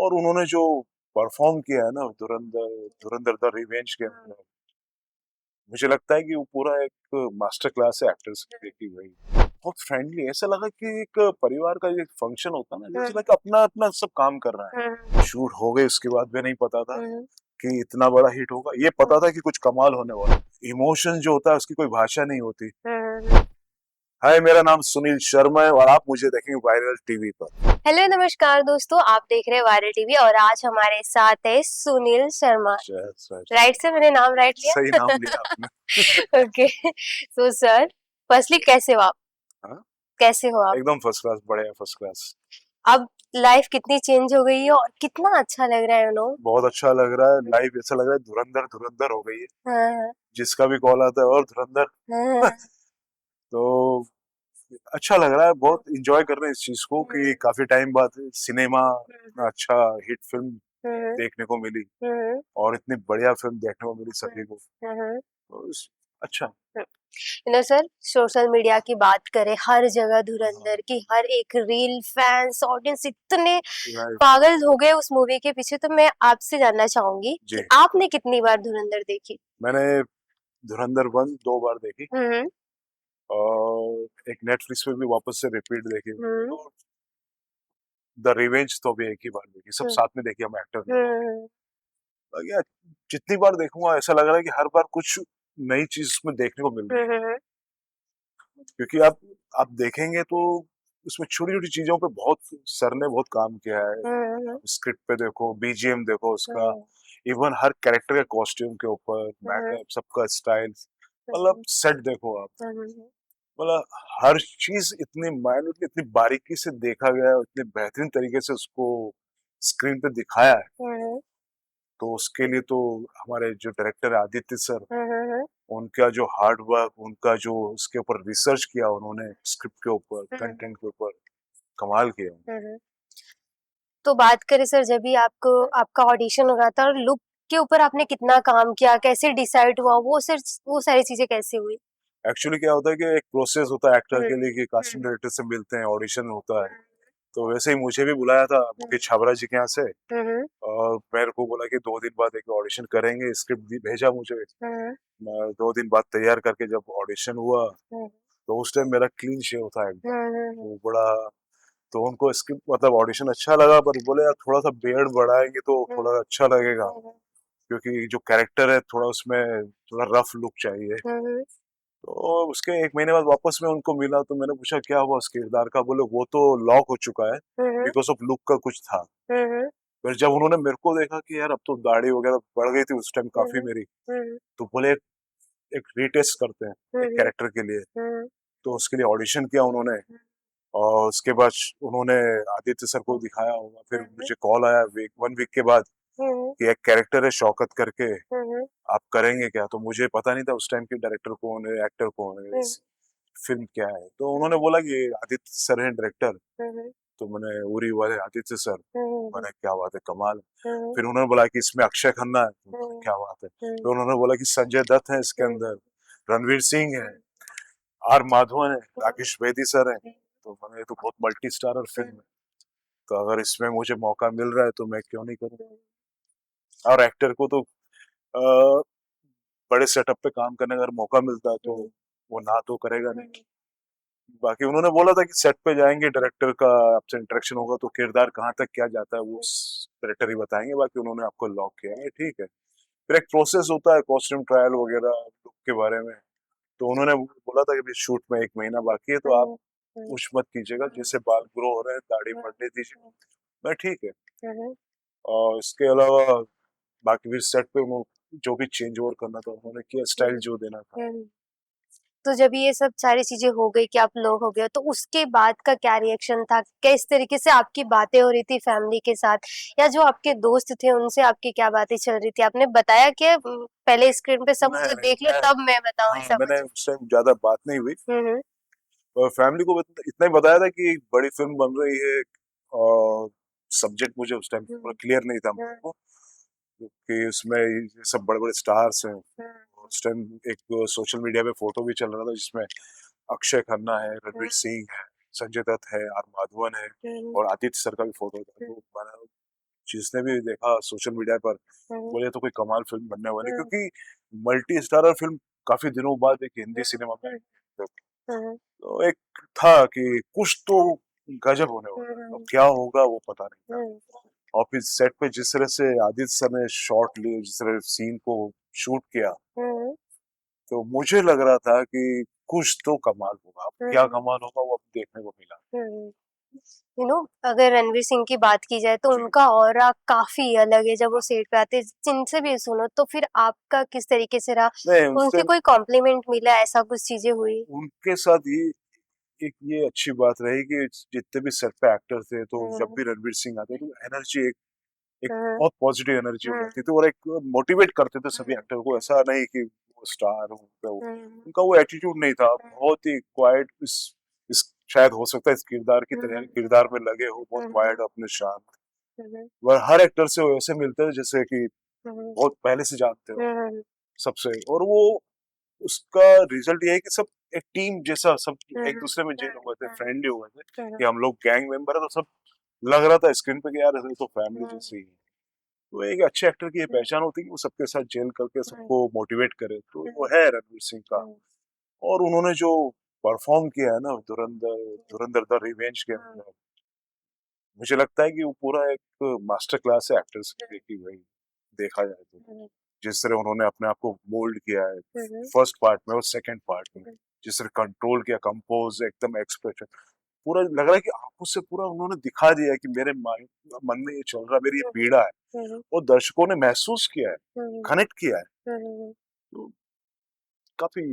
और उन्होंने जो परफॉर्म किया है ना धुरंधर धुरंधर द रिवेंज के अंदर, मुझे लगता है कि वो पूरा एक मास्टर क्लास है एक्टर्स की गई। बहुत फ्रेंडली, ऐसा लगा कि एक परिवार का एक फंक्शन होता है ना, जैसे लगा अपना अपना सब काम कर रहा है। शूट हो गए, उसके बाद भी नहीं पता था कि इतना बड़ा हिट होगा। ये पता था कि कुछ कमाल होने वाला। इमोशन जो होता है उसकी कोई भाषा नहीं होती। हाय, मेरा नाम सुनील शर्मा है और आप मुझे देखेंगे वायरल टीवी पर। हेलो नमस्कार दोस्तों, आप देख रहे हैं वायरल टीवी और आज हमारे साथ है सुनील शर्मा। राइट से मैंने नाम राइट लिया? सही नाम लिया आपने। ओके, सो सर, फर्स्टली कैसे हो आप? हाँ? कैसे हो आप? एकदम फर्स्ट क्लास, बढ़िया फर्स्ट क्लास। अब लाइफ कितनी चेंज हो गई है और कितना अच्छा लग रहा है, यू नो। बहुत अच्छा लग रहा है, लाइफ ऐसा लग रहा है धुरंधर धुरंधर हो गई है। हाँ, जिसका भी कॉल आता है और धुरंधर। हाँ, तो अच्छा लग रहा है, बहुत इंजॉय कर रहे हैं इस चीज को कि काफी टाइम बाद सिनेमा इतना अच्छा हिट फिल्म देखने को मिली और इतनी बढ़िया फिल्म देखने को मिली सभी को। तो अच्छा। You know sir, social media की बात करें, हर जगह धुरंधर की हर एक रील, फैंस, ऑडियंस इतने राइट। पागल हो गए उस मूवी के पीछे। तो मैं आपसे जानना चाहूंगी जी, कि आपने कितनी बार धुरंधर देखी? मैंने धुरंधर 1 2 बार देखी हम्म। और एक नेटफ्लिक्स पे भी वापस से रिपीट देखी। हम्म। और द रिवेंज तो भी एक ही बार देखी, सब साथ में देखी हम एक्टर ने। हम्म। यार, जितनी बार देखूंगा ऐसा लग रहा है कि हर बार कुछ नई चीज उसमें देखने को मिल रही है। हम्म। क्योंकि आप देखेंगे तो उसमें छोटी छोटी चीजों पे बहुत सर ने बहुत काम किया है। हम्म। स्क्रिप्ट पे देखो, बीजीएम देखो उसका, हम्म। इवन हर कैरेक्टर के कॉस्ट्यूम के ऊपर मेकअप, सबका स्टाइल, मतलब सेट देखो आप, मतलब हर चीज इतनी माइन्यूटली, इतनी बारीकी से देखा गया है, इतने बेहतरीन तरीके से उसको स्क्रीन पे दिखाया है। तो उसके लिए तो हमारे जो डायरेक्टर है आदित्य सर, उनका जो हार्ड वर्क, उनका जो इसके ऊपर रिसर्च किया उन्होंने, स्क्रिप्ट के ऊपर, कंटेंट के ऊपर, कमाल किया। तो बात करें सर, जब भी आपको आपका ऑडिशन हो रहा था और लुक के ऊपर आपने कितना काम किया, कैसे डिसाइड हुआ वो सर, वो सारी चीजें कैसे हुई? एक्चुअली क्या होता है कि एक प्रोसेस होता है एक्टर के लिए कि कास्टिंग डायरेक्टर से मिलते हैं, ऑडिशन होता है। तो वैसे ही मुझे भी बुलाया था मुकेश छाबड़ा जी के यहाँ से, और मेरे को बोला कि 2 दिन बाद एक ऑडिशन करेंगे, स्क्रिप्ट भेजा मुझे। मैं 2 दिन बाद तैयार करके जब ऑडिशन हुआ तो उस टाइम मेरा क्लीन शेव था एकदम, वो बड़ा। तो उनको स्क्रिप्ट मतलब ऑडिशन अच्छा लगा, पर बोले यार थोड़ा सा बियर्ड बढ़ाएंगे तो थोड़ा अच्छा लगेगा, क्योंकि जो कैरेक्टर है थोड़ा उसमें थोड़ा रफ लुक चाहिए। तो उसके 1 महीने बाद वापस में उनको मिला तो मैंने पूछा क्या हुआ उस किरदार का, बोले वो तो लॉक हो चुका है, बिकॉज ऑफ लुक का कुछ था। फिर जब उन्होंने मेरे को देखा कि यार अब तो दाढ़ी वगैरह बढ़ गई थी उस टाइम काफी मेरी, तो बोले एक रीटेस्ट करते हैं एक कैरेक्टर के लिए। तो उसके लिए ऑडिशन किया उन्होंने, और उसके बाद उन्होंने आदित्य सर को दिखाया होगा, फिर मुझे कॉल आया 1 वीक के बाद कि एक कैरेक्टर है शौकत करके, आप करेंगे क्या? तो मुझे पता नहीं था उस टाइम की डायरेक्टर कौन है, एक्टर कौन है, फिल्म क्या है। तो उन्होंने बोला कि आदित्य सर है डायरेक्टर। तो मैंने उरी वाले आदित्य सर, मैंने क्या बात है, कमाल है। फिर उन्होंने बोला कि इसमें अक्षय खन्ना है, तो मैंने क्या बात है। फिर उन्होंने बोला कि संजय दत्त है इसके अंदर, रणवीर सिंह है, आर माधवन है, राकेश बेदी सर है। तो मैंने, ये तो बहुत मल्टी स्टारर फिल्म है, तो अगर इसमें मुझे मौका मिल रहा है तो मैं क्यों नहीं करूँ। और एक्टर को तो अ, बड़े सेटअप पे काम करने का अगर मौका मिलता है तो वो ना तो करेगा नहीं। बाकी उन्होंने बोला था कि सेट पे जाएंगे, डायरेक्टर का आपसे इंटरेक्शन होगा तो किरदार कहाँ तक क्या जाता है वो डायरेक्टर ही बताएंगे, बाकी उन्होंने आपको लॉक किया है, ठीक है। फिर एक प्रोसेस होता है कॉस्ट्यूम ट्रायल वगैरह लुक के बारे में। तो उन्होंने बोला था कि अभी शूट में 1 महीना बाकी है, तो आप कुछ मत कीजिएगा, जैसे बाल ग्रो हो रहे हैं दाढ़ी बढ़ने दीजिए। मैं ठीक है। और इसके अलावा बाकी भी सेट पे वो जो भी चेंज ओवर करना था उन्होंने किया, स्टाइल जो देना था। तो जब ये सब सारी चीजें हो गई कि आप लोग हो गए, तो उसके बाद का क्या रिएक्शन था? किस तरीके से आपकी बातें हो रही थी फैमिली के साथ, या जो आपके दोस्त थे उनसे आपकी क्या बातें चल रही थी? आपने बताया कि पहले स्क्रीन पे सब नहीं मुझे नहीं, देख लो तब मैं बताऊं, हाँ, ऐसा मैंने कुछ? उस टाइम ज्यादा बात नहीं हुई। हम्म। और फैमिली को इतना ही बताया था कि एक बड़ी फिल्म बन रही है, और सब्जेक्ट मुझे उस टाइम पूरा क्लियर नहीं था मेरे को, कि उसमें ये सब बड़े बड़े स्टार्स हैं। उस टाइम एक सोशल मीडिया पे फोटो भी चल रहा था जिसमें अक्षय खन्ना है, रणवीर सिंह है, संजय दत्त है, आर माधवन है, और आदित्य सर का भी फोटो था। तो मैंने जिसने भी देखा सोशल मीडिया पर हम्म, बोले तो कोई कमाल फिल्म बनने वाली, हम्म, क्योंकि मल्टी स्टारर फिल्म काफी दिनों बाद एक हिंदी सिनेमा में आई। हम्म, तो एक था कि कुछ तो गजब होने वाला है, अब हम्म, क्या होगा वो पता नहीं था। हम्म, और फिर सेट पे जिस तरह से आदित्य सर ने शॉट लिए, जिस तरह सीन को शूट किया, हम्म, तो मुझे लग रहा था कि कुछ तो कमाल होगा। अब क्या हम्म, कमाल होगा वो अब देखने को मिला। हम्म। यू नो अगर रणवीर सिंह की बात की जाए तो जी। उनका ऑरा काफी अलग है जब वो सेट पे आते हैं। जिनसे भी सुनो तो फिर आपका किस तरीके से रहा? नहीं, उनसे उनसे कोई कॉम्प्लीमेंट मिला, ऐसा कुछ चीजें हुई? उनके साथ ये एक ये अच्छी बात रही कि जितने भी सेट पे एक्टर थे, तो जब हम्म, भी रणवीर सिंह आते तो एनर्जी एक एक हम्म, बहुत पॉजिटिव एनर्जी हो हम्म, जाती थी, और एक मोटिवेट करते थे सभी हम्म, एक्टर को। ऐसा नहीं कि वो स्टार हो तो हम्म, उनका वो एटीट्यूड नहीं था, बहुत ही क्वाइट। इस शायद हो सकता है इस किरदार की तरह हम्म, किरदार में लगे हो, बहुत हम्म, क्वाइट अपने शांत। हम्म, वह हर एक्टर से वो ऐसे मिलते हैं जैसे कि हम्म, बहुत पहले से जानते हो हम्म, सबसे। और वो उसका रिजल्ट ये है कि सब एक टीम जैसा, सब एक दूसरे में जेल हो गए थे, फ्रेंडली हो गए थे कि हम लोग गैंग मेंबर है, तो सब लग रहा था स्क्रीन पे कि यार ये तो फैमिली जैसी ही है। तो एक अच्छे एक्टर की ये पहचान होती है कि वो सबके साथ जेल करके सबको मोटिवेट करे, तो वो है रणवीर सिंह का। और उन्होंने जो परफॉर्म किया है ना धुरंधर, धुरंधर द रिवेंज के अंदर, मुझे लगता है कि वो पूरा एक मास्टर क्लास है एक्टर्स के लिए, कि भाई देखा जाए तो जिस तरह उन्होंने अपने आप को मोल्ड किया है फर्स्ट पार्ट में और सेकंड पार्ट में, जिस तरह कंट्रोल किया, कंपोज, एकदम एक्सप्रेशन, पूरा लग रहा है कि आंखों से पूरा उन्होंने दिखा दिया है कि मेरे मन में ये चल रहा है, मेरी ये पीड़ा है, और दर्शकों ने महसूस किया है, कनेक्ट किया है। तो काफी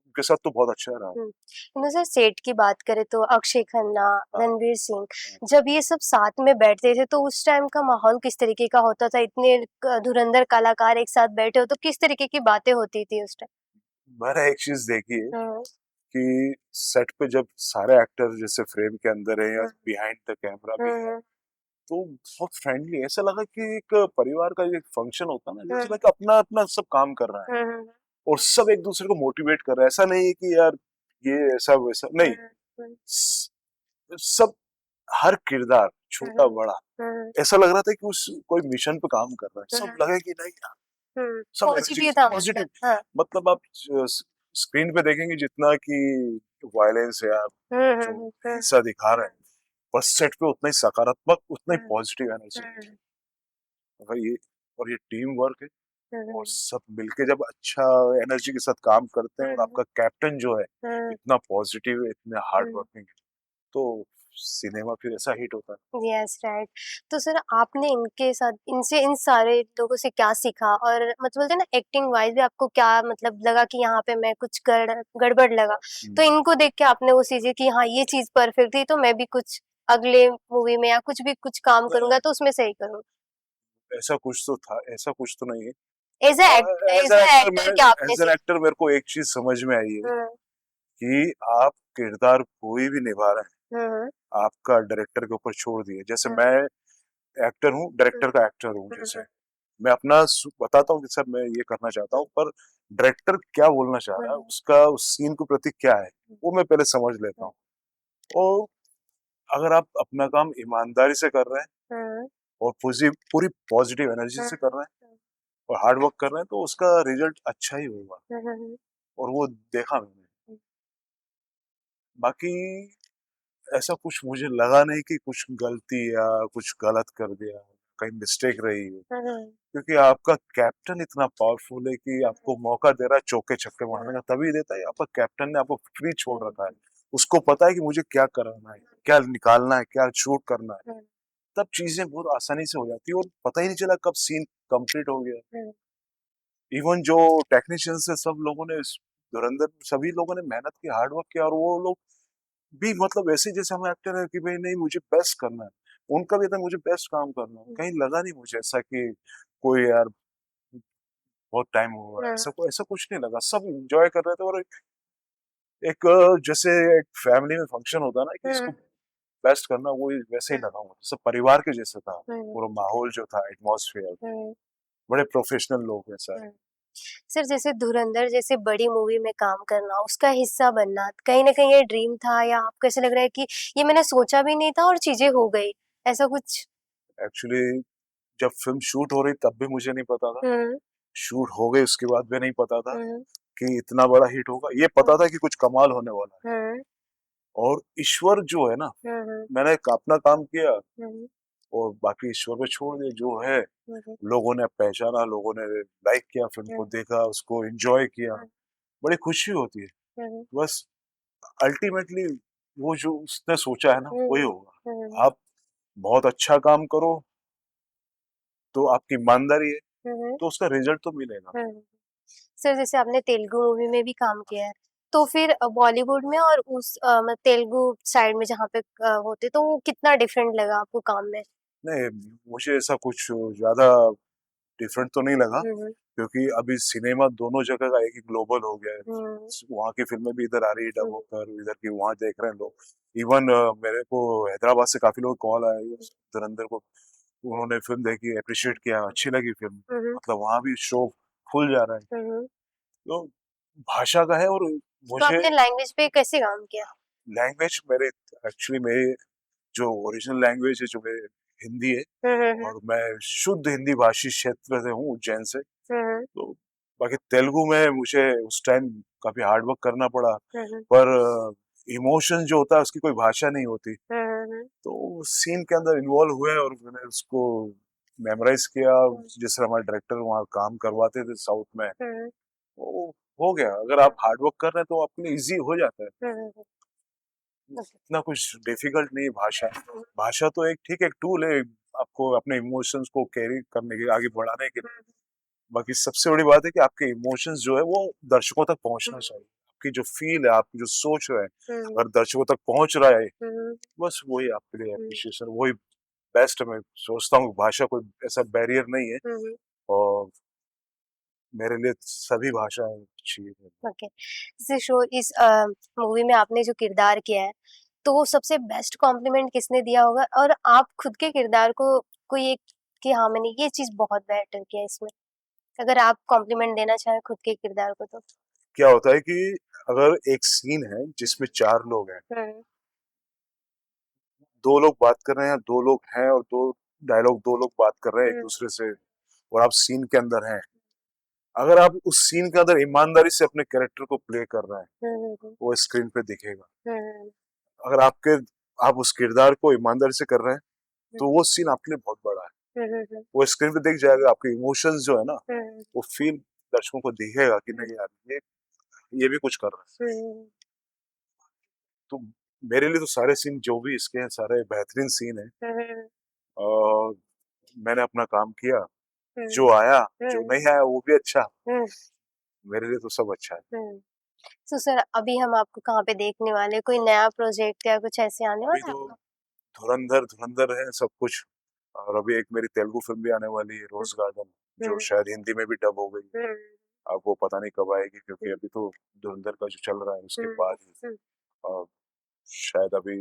उनके साथ तो बहुत अच्छा रहा। सर सेट की बात करें तो अक्षय खन्ना, हाँ, रणवीर सिंह, हाँ। जब ये सब साथ में बैठते थे तो उस टाइम का माहौल किस तरीके का होता था? इतने धुरंधर कलाकार एक साथ बैठे हो तो किस तरीके की बातें होती थी उस मैंने एक चीज देखी है टाइम? कि सेट पे जब सारे एक्टर जैसे फ्रेम के अंदर है या बिहाइंड द कैमरा भी है, तो बहुत फ्रेंडली, ऐसा लगा कि एक परिवार का एक फंक्शन होता है ना, जैसे लगा अपना अपना सब काम कर रहा है और सब एक दूसरे को मोटिवेट कर रहा है। ऐसा नहीं है कि यार ये ऐसा वैसा नहीं, स- सब हर किरदार छोटा बड़ा ऐसा लग रहा था कि उस कोई मिशन पे काम कर रहा है, सब लगे कि नहीं यार, सब एनर्जी पॉजिटिव था पॉजिटिव। मतलब। हाँ। मतलब आप स्क्रीन पे देखेंगे जितना कि वायलेंस या जो हिंसा दिखा रहे हैं, बस सेट पे उतना ही सकारात्मक, उतना ही पॉजिटिव एनर्जी है। अगर ये और ये टीम वर्क है, और सब मिलके जब अच्छा एनर्जी के साथ काम करते हैं, और आपका कैप्टन जो है इतना पॉजिटिव है, इतने हार्ड वर्किंग है, तो सिनेमा फिर ऐसा हिट होता है। Yes, right. तो सर आपने इनके साथ इनसे इन सारे लोगों से क्या सीखा? और मतलब बोलते हैं ना एक्टिंग वाइज भी आपको क्या मतलब लगा कि यहाँ पे मैं कुछ गड़बड़ लगा, तो इनको देख के आपने वो चीजें कि हाँ ये चीज परफेक्ट थी तो मैं भी कुछ अगले मूवी में या कुछ भी कुछ काम करूंगा तो उसमें सही करूँ? ऐसा कुछ तो था, ऐसा कुछ तो नहीं है। As a as as an a actor मैं एक्टर क्या आपने एज एन सीखा? एक्टर मेरे को एक चीज समझ में आई है हम्म, कि आप किरदार कोई भी निभा रहे हम्म, हैं, आपका डायरेक्टर के ऊपर छोड़ दिए। जैसे हम्म, मैं एक्टर हूँ, डायरेक्टर का एक्टर हूँ, जैसे मैं अपना बताता हूँ कि सर मैं ये करना चाहता हूँ, पर डायरेक्टर क्या बोलना चाह रहा है, उसका उस सीन के प्रति क्या है, वो मैं पहले समझ लेता हूँ। और अगर आप अपना काम ईमानदारी से कर रहे हैं और पूरी पूरी पॉजिटिव एनर्जी से कर रहे हैं और हार्ड वर्क कर रहे हैं, तो उसका रिजल्ट अच्छा ही होगा, और वो देखा मैंने। बाकी ऐसा कुछ मुझे लगा नहीं कि कुछ गलती या कुछ गलत कर दिया, कहीं मिस्टेक रही हो, क्योंकि आपका कैप्टन इतना पावरफुल है कि आपको मौका दे रहा है चौके छक्के मारने का, तभी देता है। आपका कैप्टन ने आपको फ्री छोड़ रखा है, उसको पता है कि मुझे क्या कराना है, क्या निकालना है, क्या शूट करना है, तब चीजें बहुत आसानी से हो जाती है और पता ही नहीं चला कब सीन कंप्लीट हो गया। इवन जो टेक्नीशियंस है, सब लोगों ने धुरंधर, सभी लोगों ने मेहनत की, हार्ड वर्क किया, और वो लोग भी मतलब ऐसे जैसे हम एक्टर है कि भाई नहीं मुझे बेस्ट करना है, उनका भी था मुझे बेस्ट काम करना है। कहीं लगा नहीं मुझे ऐसा कि कोई यार बहुत टाइम हुआ है, ऐसा कुछ नहीं लगा, सब एंजॉय कर रहे थे। और एक जैसे एक फैमिली में फंक्शन होता है ना कि इसको बेस्ट करना, वो वैसे ही लगा मुझे, सब परिवार के जैसा था, पूरा माहौल जो था, एटमॉस्फेयर, बड़े प्रोफेशनल लोग हैं सर। सर जैसे धुरंधर जैसे बड़ी मूवी में काम करना, उसका हिस्सा बनना कहीं न कहीं ये ड्रीम था या आपको ऐसा लग रहा है कि ये मैंने सोचा भी नहीं था और चीज़ें हो गई, ऐसा कुछ? एक्चुअली जब फिल्म शूट हो रही तब भी मुझे नहीं पता था, हम्म शूट हो गई उसके बाद भी नहीं पता था हम्म कि इतना बड़ा हिट होगा। ये पता था कि कुछ कमाल होने वाला है। हम्म और ईश्वर जो है ना, हम्म मैंने अपना काम किया हम्म और बाकी ईश्वर पे छोड़ दिया। जो है हम्म लोगों ने पहचाना, लोगों ने लाइक किया, फिल्म को देखा, उसको एंजॉय किया, बड़ी खुशी होती है। हम्म बस अल्टीमेटली वो जो उसने सोचा है ना वही हम्म होगा। आप बहुत अच्छा काम करो तो आपकी ईमानदारी है हम्म तो उसका रिजल्ट तो मिलेगा। हम्म सर जैसे आपने तेलुगु मूवी में भी काम किया है, तो फिर बॉलीवुड में और उस मतलब तेलुगु साइड में जहाँ पे होते, तो वो कितना डिफरेंट लगा आपको काम में? नहीं, मुझे ऐसा कुछ ज्यादा डिफरेंट तो नहीं लगा, हम्म क्योंकि अभी सिनेमा दोनों जगह का एक ही ग्लोबल हो गया है। हम्म वहाँ की फिल्में भी इधर आ रही है डब हम्म होकर, इधर की वहाँ देख रहे हैं लोग। इवन मेरे को हैदराबाद से काफी लोग कॉल आए धुरंधर को, उन्होंने फिल्म देखी, अप्रिशिएट किया, अच्छी लगी फिल्म। हम्म मतलब वहाँ भी शो खुल जा रहा है। हम्म तो भाषा का है। और तो मुझे आपने लैंग्वेज पे कैसे काम किया? लैंग्वेज मेरे एक्चुअली मेरे जो ओरिजिनल लैंग्वेज है जो मेरे हिंदी है, हम्म और मैं शुद्ध हिंदी भाषी क्षेत्र से हूँ, उज्जैन से। हम्म तो बाकी तेलुगु में मुझे उस टाइम काफी हार्ड वर्क करना पड़ा। हम्म पर इमोशन जो होता है उसकी कोई भाषा नहीं होती। हम्म तो सीन के अंदर इन्वॉल्व हुए और मैंने उसको मेमोराइज किया। जिस तरह हमारे डायरेक्टर वहाँ काम करवाते थे साउथ में, हम्म वो हो गया। अगर आप हार्ड वर्क कर रहे हैं तो आपके लिए इजी हो जाता है। हम्म इतना कुछ डिफिकल्ट नहीं है भाषा। भाषा तो एक ठीक है, एक टूल है आपको अपने इमोशंस को कैरी करने के, आगे बढ़ाने के लिए। बाकी सबसे बड़ी बात है कि आपके इमोशंस जो है वो दर्शकों तक पहुंचना चाहिए। आपकी जो फील है, आप जो सोच रहे हैं, हम्म अगर दर्शकों तक पहुंच रहा है, हम्म बस वही आपके लिए एप्रिशिएशन, वही बेस्ट। मैं सोचता हूँ भाषा कोई ऐसा बैरियर नहीं है। हम्म और मेरे लिए सभी भाषाएं अच्छी है। ओके। जैसे शो इस मूवी में आपने जो किरदार किया है, तो वो सबसे बेस्ट कॉम्प्लीमेंट किसने दिया होगा? और आप खुद के किरदार को कोई एक कि हाँ, मैंने ये चीज़ बहुत बेटर किया इसमें, अगर आप कॉम्प्लीमेंट देना चाहें खुद के किरदार को तो? क्या होता है कि अगर एक सीन है जिसमें 4 लोग हैं, हुँ, 2 लोग बात कर रहे हैं, 2 लोग हैं और 2 डायलॉग, 2 लोग बात कर रहे हैं एक हुँ, दूसरे से, और आप सीन के अंदर हैं। अगर आप उस सीन के अंदर ईमानदारी से अपने कैरेक्टर को प्ले कर रहे हैं, हुँ, हुँ, हुँ, वो स्क्रीन पे दिखेगा। हुँ, अगर आप उस किरदार को ईमानदारी से कर रहे हैं हुँ, तो वो सीन आपके लिए बहुत बड़ा है। हुँ, हुँ, हुँ, वो स्क्रीन पे दिख जाएगा, आपके इमोशंस जो है ना, हुँ, वो फील दर्शकों को दिखेगा कि हुँ, नहीं यार, ये भी कुछ कर रहा है। हुँ, तो मेरे लिए तो सारे सीन जो भी इसके हैं सारे बेहतरीन सीन है। हुँ, और मैंने अपना काम किया, हुँ, जो आया, जो हुँ, नहीं आया वो भी अच्छा। हुँ, मेरे लिए तो सब अच्छा है। हुँ। तो सर अभी हम आपको कहाँ पे देखने वाले हैं? कोई नया प्रोजेक्ट या कुछ ऐसे आने अभी वाला है तो आपका? धुरंधर धुरंधर है सब कुछ। और अभी एक मेरी तेलुगु फिल्म भी आने वाली है, हुँ, रोज गार्डन, जो हुँ, शायद हिंदी में भी डब हो गई है। हुँ, अब वो पता नहीं कब आएगी, क्योंकि हुँ, अभी तो धुरंधर का जो चल रहा है उसके हुँ, बाद ही हुँ। अ, शायद अभी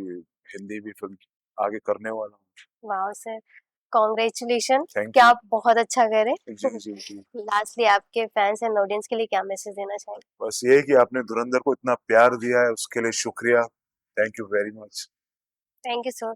हिंदी भी फिल्म आगे करने वाला हूँ। Wow sir! कांग्रेचुलेशन कि थैंक यू। आप बहुत अच्छा कर रहे जी हैं। जी जी। लास्टली आपके फैन्स एंड ऑडियंस के लिए क्या मैसेज देना चाहेंगे? बस ये है कि आपने धुरंधर को इतना प्यार दिया है उसके लिए शुक्रिया। Thank you very much. Thank you sir.